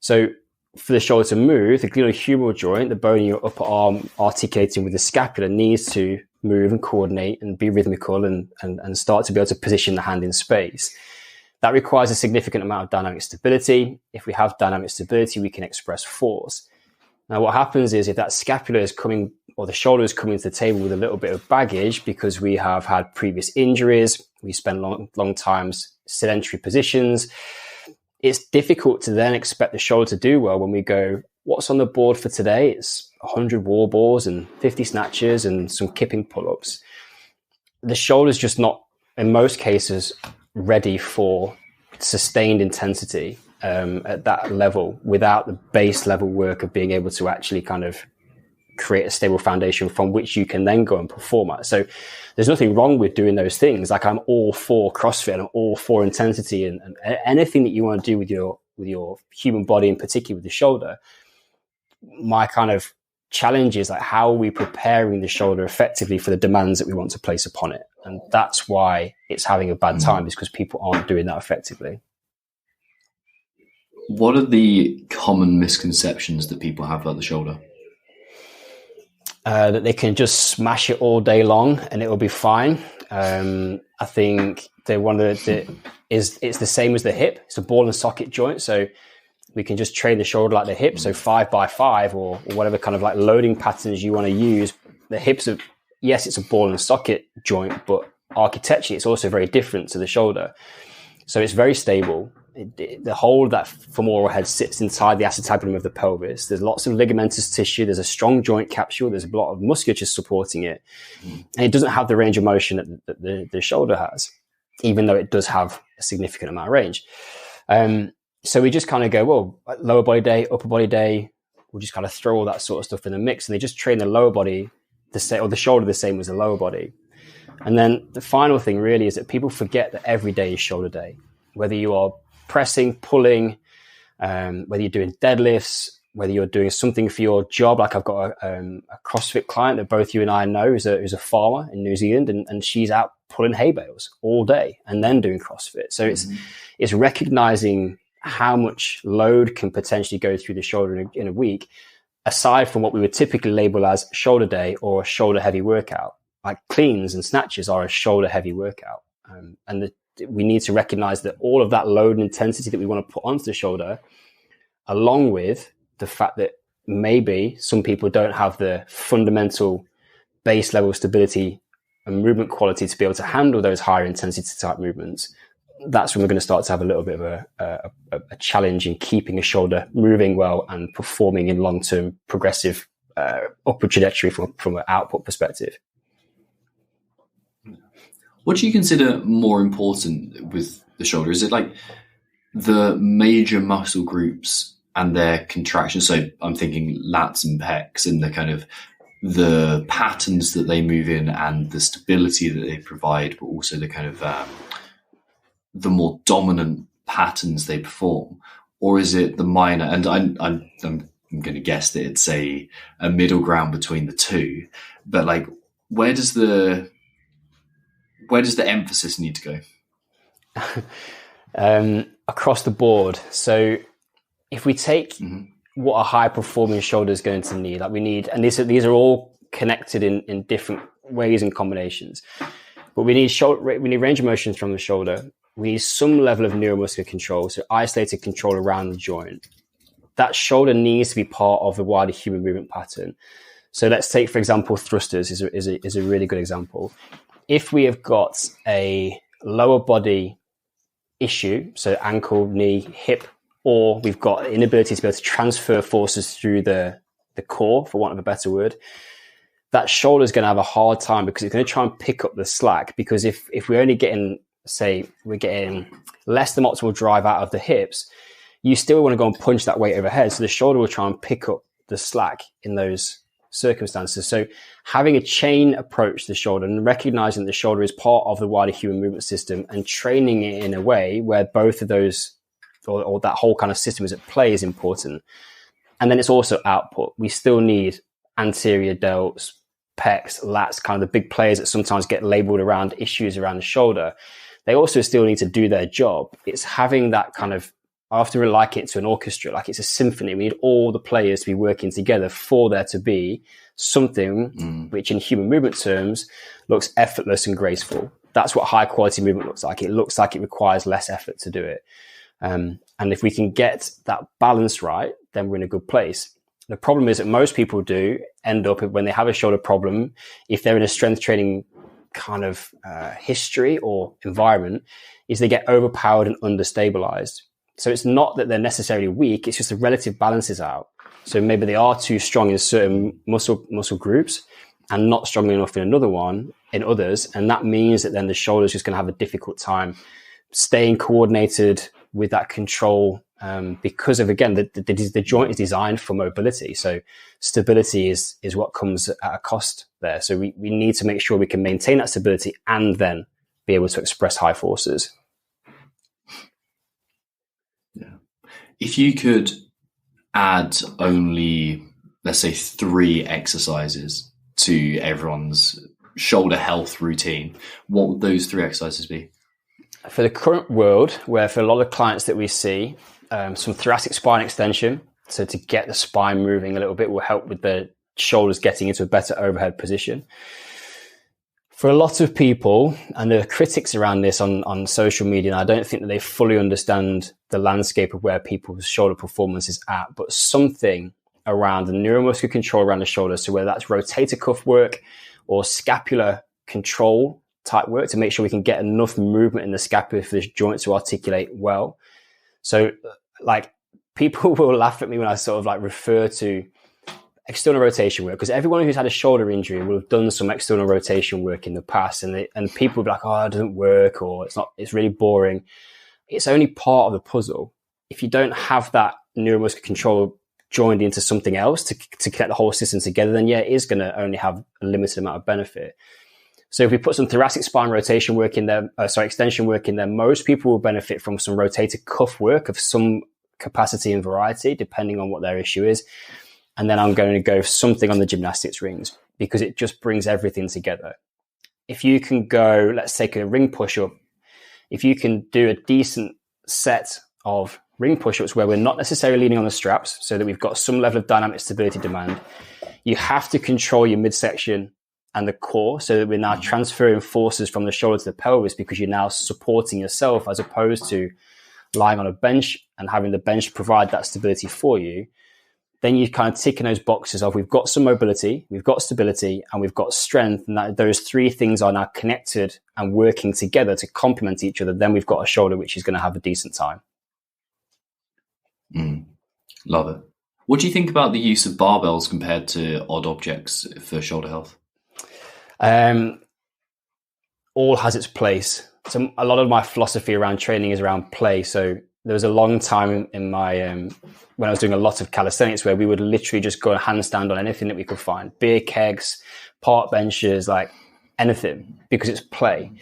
So for the shoulder to move, the glenohumeral joint, the bone in your upper arm articulating with the scapula, needs to move and coordinate and be rhythmical and start to be able to position the hand in space. That requires a significant amount of dynamic stability. If we have dynamic stability, we can express force. Now, what happens is, if that scapula is coming, or the shoulder is coming to the table with a little bit of baggage because we have had previous injuries, we spend long times sedentary positions, it's difficult to then expect the shoulder to do well when we go, what's on the board for today? It's 100 wall balls and 50 snatches and some kipping pull-ups. The shoulder's just not, in most cases, ready for sustained intensity at that level, without the base level work of being able to actually kind of create a stable foundation from which you can then go and perform at. So there's nothing wrong with doing those things. Like, I'm all for CrossFit and I'm all for intensity and anything that you want to do with your human body, in particular with the shoulder. My kind of challenge is, like, how are we preparing the shoulder effectively for the demands that we want to place upon it? And that's why it's having a bad time, is because people aren't doing that effectively. What are the common misconceptions that people have about the shoulder? That they can just smash it all day long and it will be fine. I think it's the same as the hip. It's a ball and socket joint. So we can just train the shoulder like the hip. So 5x5 or whatever kind of like loading patterns you want to use. The hips are, yes, it's a ball and socket joint, but architecturally it's also very different to the shoulder. So it's very stable. The whole of that femoral head sits inside the acetabulum of the pelvis. There's lots of ligamentous tissue. There's a strong joint capsule. There's a lot of musculature supporting it. And it doesn't have the range of motion that the shoulder has, even though it does have a significant amount of range. So we just kind of go, well, lower body day, upper body day, we'll just kind of throw all that sort of stuff in the mix. And they just train the lower body the same, or the shoulder the same as the lower body. And then the final thing really is that people forget that every day is shoulder day. Whether you are pressing, pulling, whether you're doing deadlifts, whether you're doing something for your job. Like, I've got a CrossFit client that both you and I know who's a farmer in New Zealand, and she's out pulling hay bales all day and then doing CrossFit. So it's recognizing how much load can potentially go through the shoulder in a week, aside from what we would typically label as shoulder day or a shoulder heavy workout. Like, cleans and snatches are a shoulder heavy workout. We need to recognize that all of that load and intensity that we want to put onto the shoulder, along with the fact that maybe some people don't have the fundamental base level stability and movement quality to be able to handle those higher intensity type movements, that's when we're going to start to have a little bit of a challenge in keeping a shoulder moving well and performing in long-term progressive upward trajectory from an output perspective. What do you consider more important with the shoulder? Is it like the major muscle groups and their contractions. So I'm thinking lats and pecs and the kind of the patterns that they move in and the stability that they provide, but also the kind of the more dominant patterns they perform, or is it the minor? And I'm going to guess that it's a middle ground between the two. But like, where does the emphasis need to go? Across the board. So if we take what a high performing shoulder is going to need, like we need, and these are all connected in different ways and combinations, but we need range of motion from the shoulder. We need some level of neuromuscular control, so isolated control around the joint. That shoulder needs to be part of the wider human movement pattern. So let's take, for example, thrusters is a really good example. If we have got a lower body issue, so ankle, knee, hip, or we've got an inability to be able to transfer forces through the core, for want of a better word, that shoulder is going to have a hard time because it's going to try and pick up the slack. Because if we're only getting, say, we're getting less than optimal drive out of the hips, you still want to go and punch that weight overhead. So the shoulder will try and pick up the slack in those circumstances. So having a chain approach to the shoulder and recognizing that the shoulder is part of the wider human movement system and training it in a way where both of those or that whole kind of system is at play is important. And then it's also output. We still need anterior delts, pecs, lats, kind of the big players that sometimes get labeled around issues around the shoulder. They also still need to do their job. It's having that kind of, I have to like it to an orchestra, like it's a symphony. We need all the players to be working together for there to be something which in human movement terms looks effortless and graceful. That's what high quality movement looks like. It looks like it requires less effort to do it. And if we can get that balance right, then we're in a good place. The problem is that most people do end up when they have a shoulder problem, if they're in a strength training kind of history or environment, is they get overpowered and understabilized. So it's not that they're necessarily weak, it's just the relative balance is out. So maybe they are too strong in certain muscle groups and not strong enough in others. And that means that then the shoulder is just going to have a difficult time staying coordinated with that control, because of, again, the joint is designed for mobility. So stability is what comes at a cost there. So we need to make sure we can maintain that stability and then be able to express high forces. Yeah. If you could add only, let's say, 3 exercises to everyone's shoulder health routine, what would those 3 exercises be? For the current world, where for a lot of clients that we see, some thoracic spine extension, so to get the spine moving a little bit will help with the shoulders getting into a better overhead position. For a lot of people, and there are critics around this on social media, and I don't think that they fully understand the landscape of where people's shoulder performance is at, but something around the neuromuscular control around the shoulder, so whether that's rotator cuff work or scapular control type work to make sure we can get enough movement in the scapula for this joint to articulate well. So like people will laugh at me when I sort of like refer to external rotation work, because everyone who's had a shoulder injury will have done some external rotation work in the past, and people will be like, oh, it doesn't work, or it's really boring. It's only part of the puzzle. If you don't have that neuromuscular control joined into something else to connect the whole system together, then yeah, it is going to only have a limited amount of benefit. So if we put some thoracic spine rotation work in there, extension work in there, most people will benefit from some rotator cuff work of some capacity and variety, depending on what their issue is. And then I'm going to go something on the gymnastics rings, because it just brings everything together. If you can go, let's take a ring push-up. If you can do a decent set of ring push-ups where we're not necessarily leaning on the straps, so that we've got some level of dynamic stability demand, you have to control your midsection and the core, so that we're now transferring forces from the shoulder to the pelvis, because you're now supporting yourself as opposed to lying on a bench and having the bench provide that stability for you. Then you're kind of ticking those boxes of we've got some mobility, we've got stability, and we've got strength. And that those 3 things are now connected and working together to complement each other. Then we've got a shoulder which is going to have a decent time. Love it. What do you think about the use of barbells compared to odd objects for shoulder health? All has its place. So a lot of my philosophy around training is around play. So there was a long time in my when I was doing a lot of calisthenics where we would literally just go and handstand on anything that we could find, beer kegs, park benches, like anything, because it's play.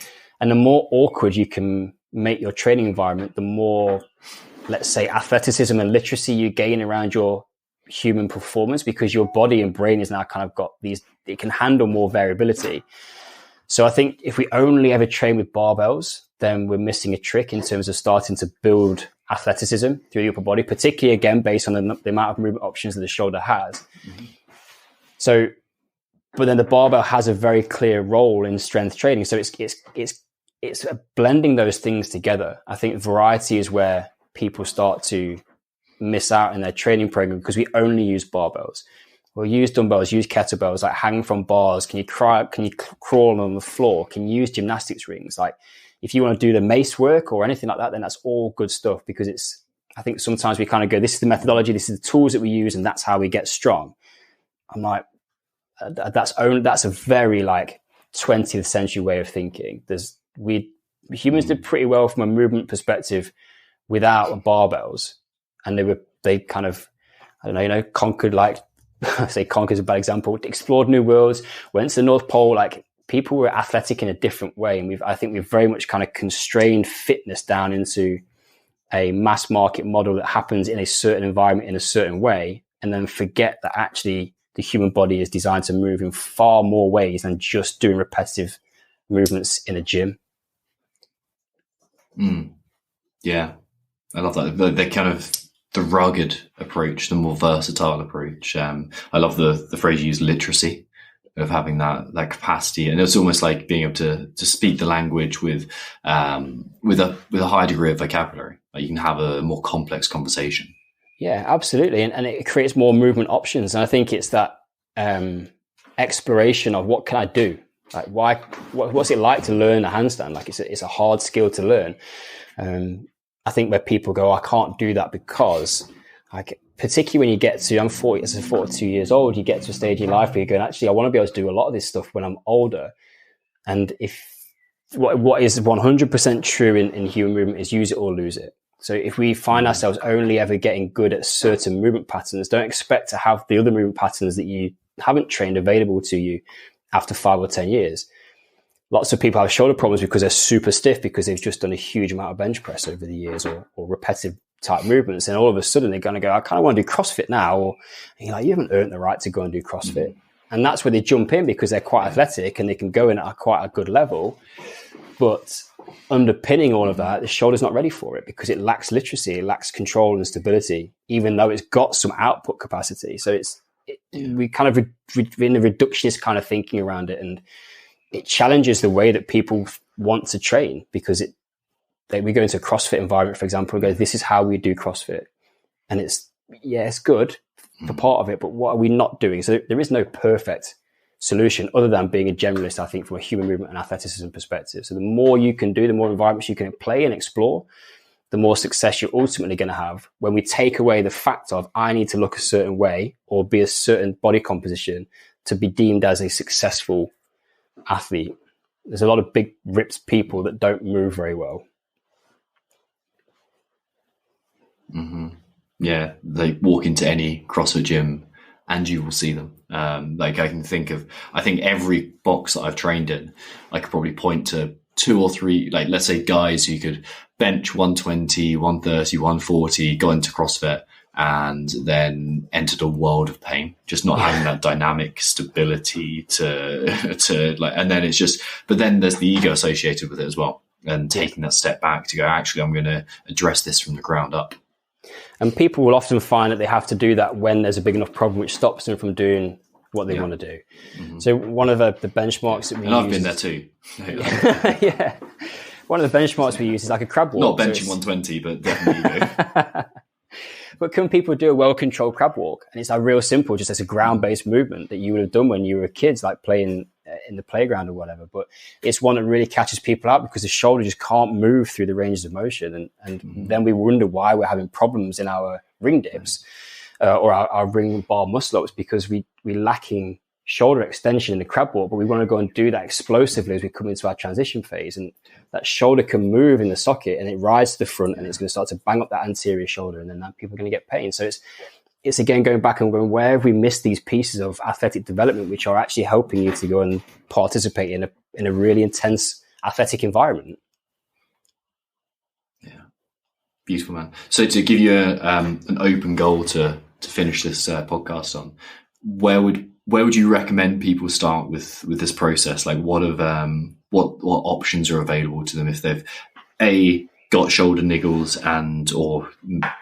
And the more awkward you can make your training environment, the more, let's say, athleticism and literacy you gain around your human performance, because your body and brain is now kind of got these, it can handle more variability. So I think if we only ever train with barbells, then we're missing a trick in terms of starting to build athleticism through the upper body, particularly again based on the amount of movement options that the shoulder has. So, but then the barbell has a very clear role in strength training. So it's blending those things together. I think variety is where people start to miss out in their training program, because we only use barbells. We'll use dumbbells, use kettlebells, like hang from bars. Can you crawl on the floor? Can you use gymnastics rings? Like, if you want to do the mace work or anything like that, then that's all good stuff, because I think sometimes we kind of go, this is the methodology, this is the tools that we use, and that's how we get strong. I'm like, that's a very like 20th century way of thinking. Humans did pretty well from a movement perspective without barbells, and they kind of, I don't know, conquered, like, I say conquered is a bad example, explored new worlds, went to the North Pole. Like, people were athletic in a different way. And I think we've very much kind of constrained fitness down into a mass market model that happens in a certain environment in a certain way, and then forget that actually the human body is designed to move in far more ways than just doing repetitive movements in a gym. Yeah. I love that. The kind of the rugged approach, the more versatile approach. I love the phrase you use, literacy, of having that capacity. And it's almost like being able to speak the language with a high degree of vocabulary. Like, you can have a more complex conversation. Yeah, absolutely. And it creates more movement options. And I think it's that exploration of, what can I do? Like, what's it like to learn a handstand? Like, it's a hard skill to learn. I think where people go, I can't do that because, like, particularly when you get to, I'm 42 years old, you get to a stage in life where you're going, actually, I want to be able to do a lot of this stuff when I'm older. And what is 100% true in human movement is use it or lose it. So if we find ourselves only ever getting good at certain movement patterns, don't expect to have the other movement patterns that you haven't trained available to you after 5 or 10 years. Lots of people have shoulder problems because they're super stiff, because they've just done a huge amount of bench press over the years, or repetitive type movements. And all of a sudden they're going to go, I kind of want to do CrossFit now. Or you're like, you haven't earned the right to go and do CrossFit. And that's where they jump in, because they're quite athletic and they can go in at quite a good level. But underpinning all of that, the shoulder's not ready for it, because it lacks literacy, it lacks control and stability, even though it's got some output capacity. So we kind of in a reductionist kind of thinking around it, and it challenges the way that people want to train, because we go into a CrossFit environment, for example, and go, this is how we do CrossFit. And it's good for part of it, but what are we not doing? So there is no perfect solution other than being a generalist, I think, from a human movement and athleticism perspective. So the more you can do, the more environments you can play and explore, the more success you're ultimately going to have. When we take away the fact of, I need to look a certain way or be a certain body composition to be deemed as a successful athlete, there's a lot of big ripped people that don't move very well. Yeah, they walk into any CrossFit gym and you will see them. Like, I think every box that I've trained in, I could probably point to 2 or 3, like, let's say guys who could bench 120, 130, 140, go into CrossFit, and then entered a world of pain, just not having that dynamic stability to like, and then it's just, but then there's the ego associated with it as well. And taking that step back to go, actually, I'm going to address this from the ground up. And people will often find that they have to do that when there's a big enough problem which stops them from doing what they want to do. So one of the benchmarks that we use... And I've been there too. Yeah. One of the benchmarks we use is like a crab walk. Not benching 120, but definitely. But can people do a well-controlled crab walk? And it's like real simple, just as a ground-based movement that you would have done when you were kids, like playing in the playground or whatever. But it's one that really catches people out, because the shoulder just can't move through the ranges of motion. And then we wonder why we're having problems in our ring dips or our ring bar muscle ups, because we're lacking shoulder extension in the crab walk, but we want to go and do that explosively as we come into our transition phase. And that shoulder can move in the socket and it rides to the front and it's going to start to bang up that anterior shoulder, and then people are going to get pain. So it's again going back and going, where have we missed these pieces of athletic development which are actually helping you to go and participate in a really intense athletic environment? Yeah, beautiful, man. So to give you an open goal to finish this podcast on, where would you recommend people start with this process? Like, what options are available to them if they've got shoulder niggles or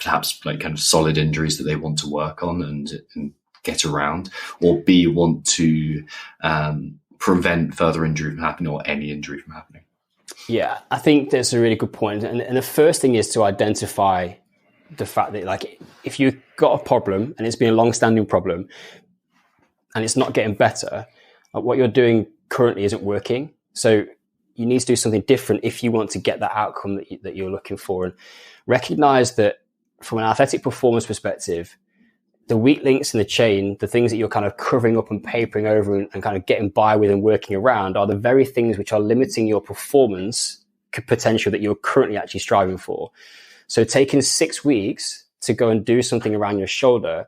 perhaps like kind of solid injuries that they want to work on and get around, or B, want to prevent further injury from happening or any injury from happening? Yeah, I think that's a really good point. And the first thing is to identify the fact that, like, if you've got a problem and it's been a long-standing problem and it's not getting better, what you're doing currently isn't working. So you need to do something different if you want to get that outcome that you're looking for. And recognize that from an athletic performance perspective, the weak links in the chain, the things that you're kind of covering up and papering over and kind of getting by with and working around, are the very things which are limiting your performance potential that you're currently actually striving for. So taking 6 weeks to go and do something around your shoulder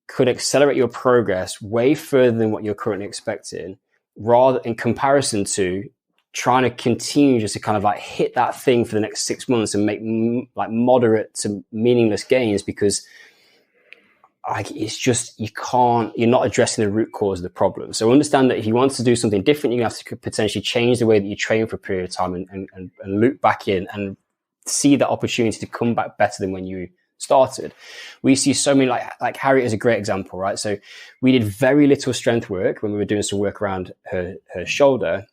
could accelerate your progress way further than what you're currently expecting, rather in comparison to trying to continue just to kind of like hit that thing for the next 6 months and make like moderate to meaningless gains, because it's just, you're not addressing the root cause of the problem. So understand that if you want to do something different, you have to potentially change the way that you train for a period of time and loop back in and see that opportunity to come back better than when you started. We see so many, like Harriet is a great example, right? So we did very little strength work when we were doing some work around her shoulder.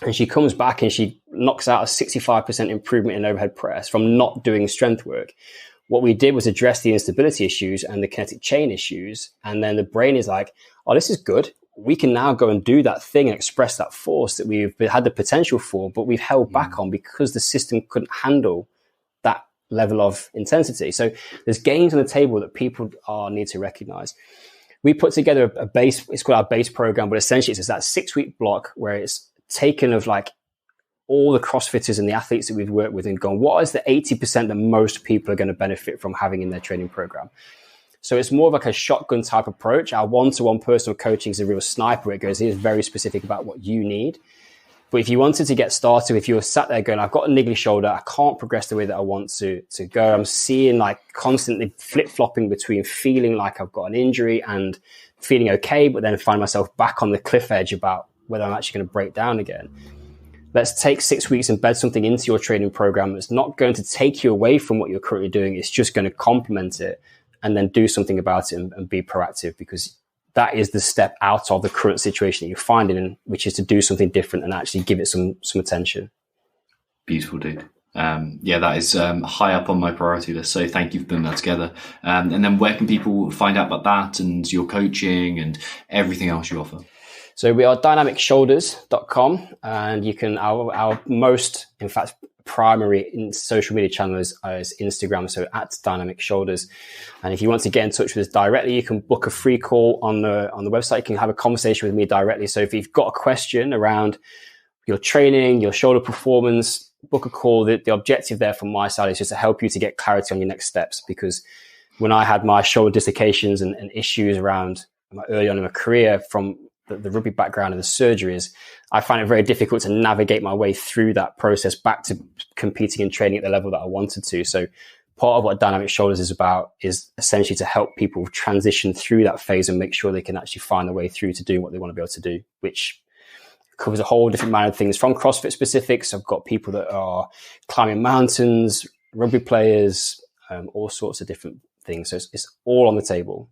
And she comes back and she knocks out a 65% improvement in overhead press from not doing strength work. What we did was address the instability issues and the kinetic chain issues. And then the brain is like, oh, this is good. We can now go and do that thing and express that force that we've had the potential for, but we've held back on because the system couldn't handle that level of intensity. So there's gains on the table that people need to recognize. We put together a base, it's called our base program, but essentially it's that 6-week block where it's taken of like all the CrossFitters and the athletes that we've worked with and gone, what is the 80% that most people are going to benefit from having in their training program? So it's more of like a shotgun type approach. Our one-to-one personal coaching is a real sniper. It goes, it's very specific about what you need. But if you wanted to get started, if you were sat there going, I've got a niggly shoulder, I can't progress the way that I want to go. I'm seeing like constantly flip-flopping between feeling like I've got an injury and feeling okay, but then find myself back on the cliff edge about whether I'm actually going to break down again. Let's take 6 weeks and bed something into your training program that's not going to take you away from what you're currently doing. It's just going to complement it, and then do something about it and be proactive, because that is the step out of the current situation that you're finding in, which is to do something different and actually give it some attention. Beautiful, dude. That is high up on my priority list. So thank you for putting that together. And then where can people find out about that and your coaching and everything else you offer? So we are dynamicshoulders.com, and you can, our most, in fact, primary social media channel is Instagram, so at Dynamic Shoulders. And if you want to get in touch with us directly, you can book a free call on the website. You can have a conversation with me directly. So if you've got a question around your training, your shoulder performance, book a call. The objective there from my side is just to help you to get clarity on your next steps, because when I had my shoulder dislocations and issues around early on in my career from the rugby background and the surgeries, I find it very difficult to navigate my way through that process back to competing and training at the level that I wanted to. So part of what Dynamic Shoulders is about is essentially to help people transition through that phase and make sure they can actually find a way through to doing what they want to be able to do, which covers a whole different amount of things, from CrossFit specifics. I've got people that are climbing mountains, rugby players, all sorts of different things. So it's all on the table.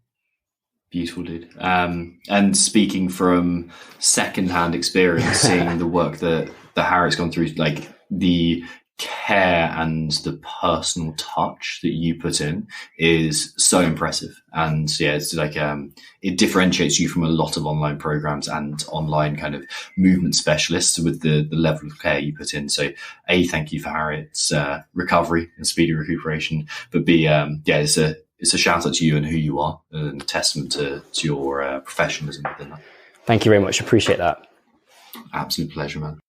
Beautiful, dude. And speaking from secondhand experience, seeing the work that Harriet's gone through, like the care and the personal touch that you put in is so impressive. And yeah, it's like it differentiates you from a lot of online programs and online kind of movement specialists with the level of care you put in. So A, thank you for Harriet's recovery and speedy recuperation, but B, it's it's a shout out to you and who you are, and a testament to your professionalism within that. Thank you very much. Appreciate that. Absolute pleasure, man.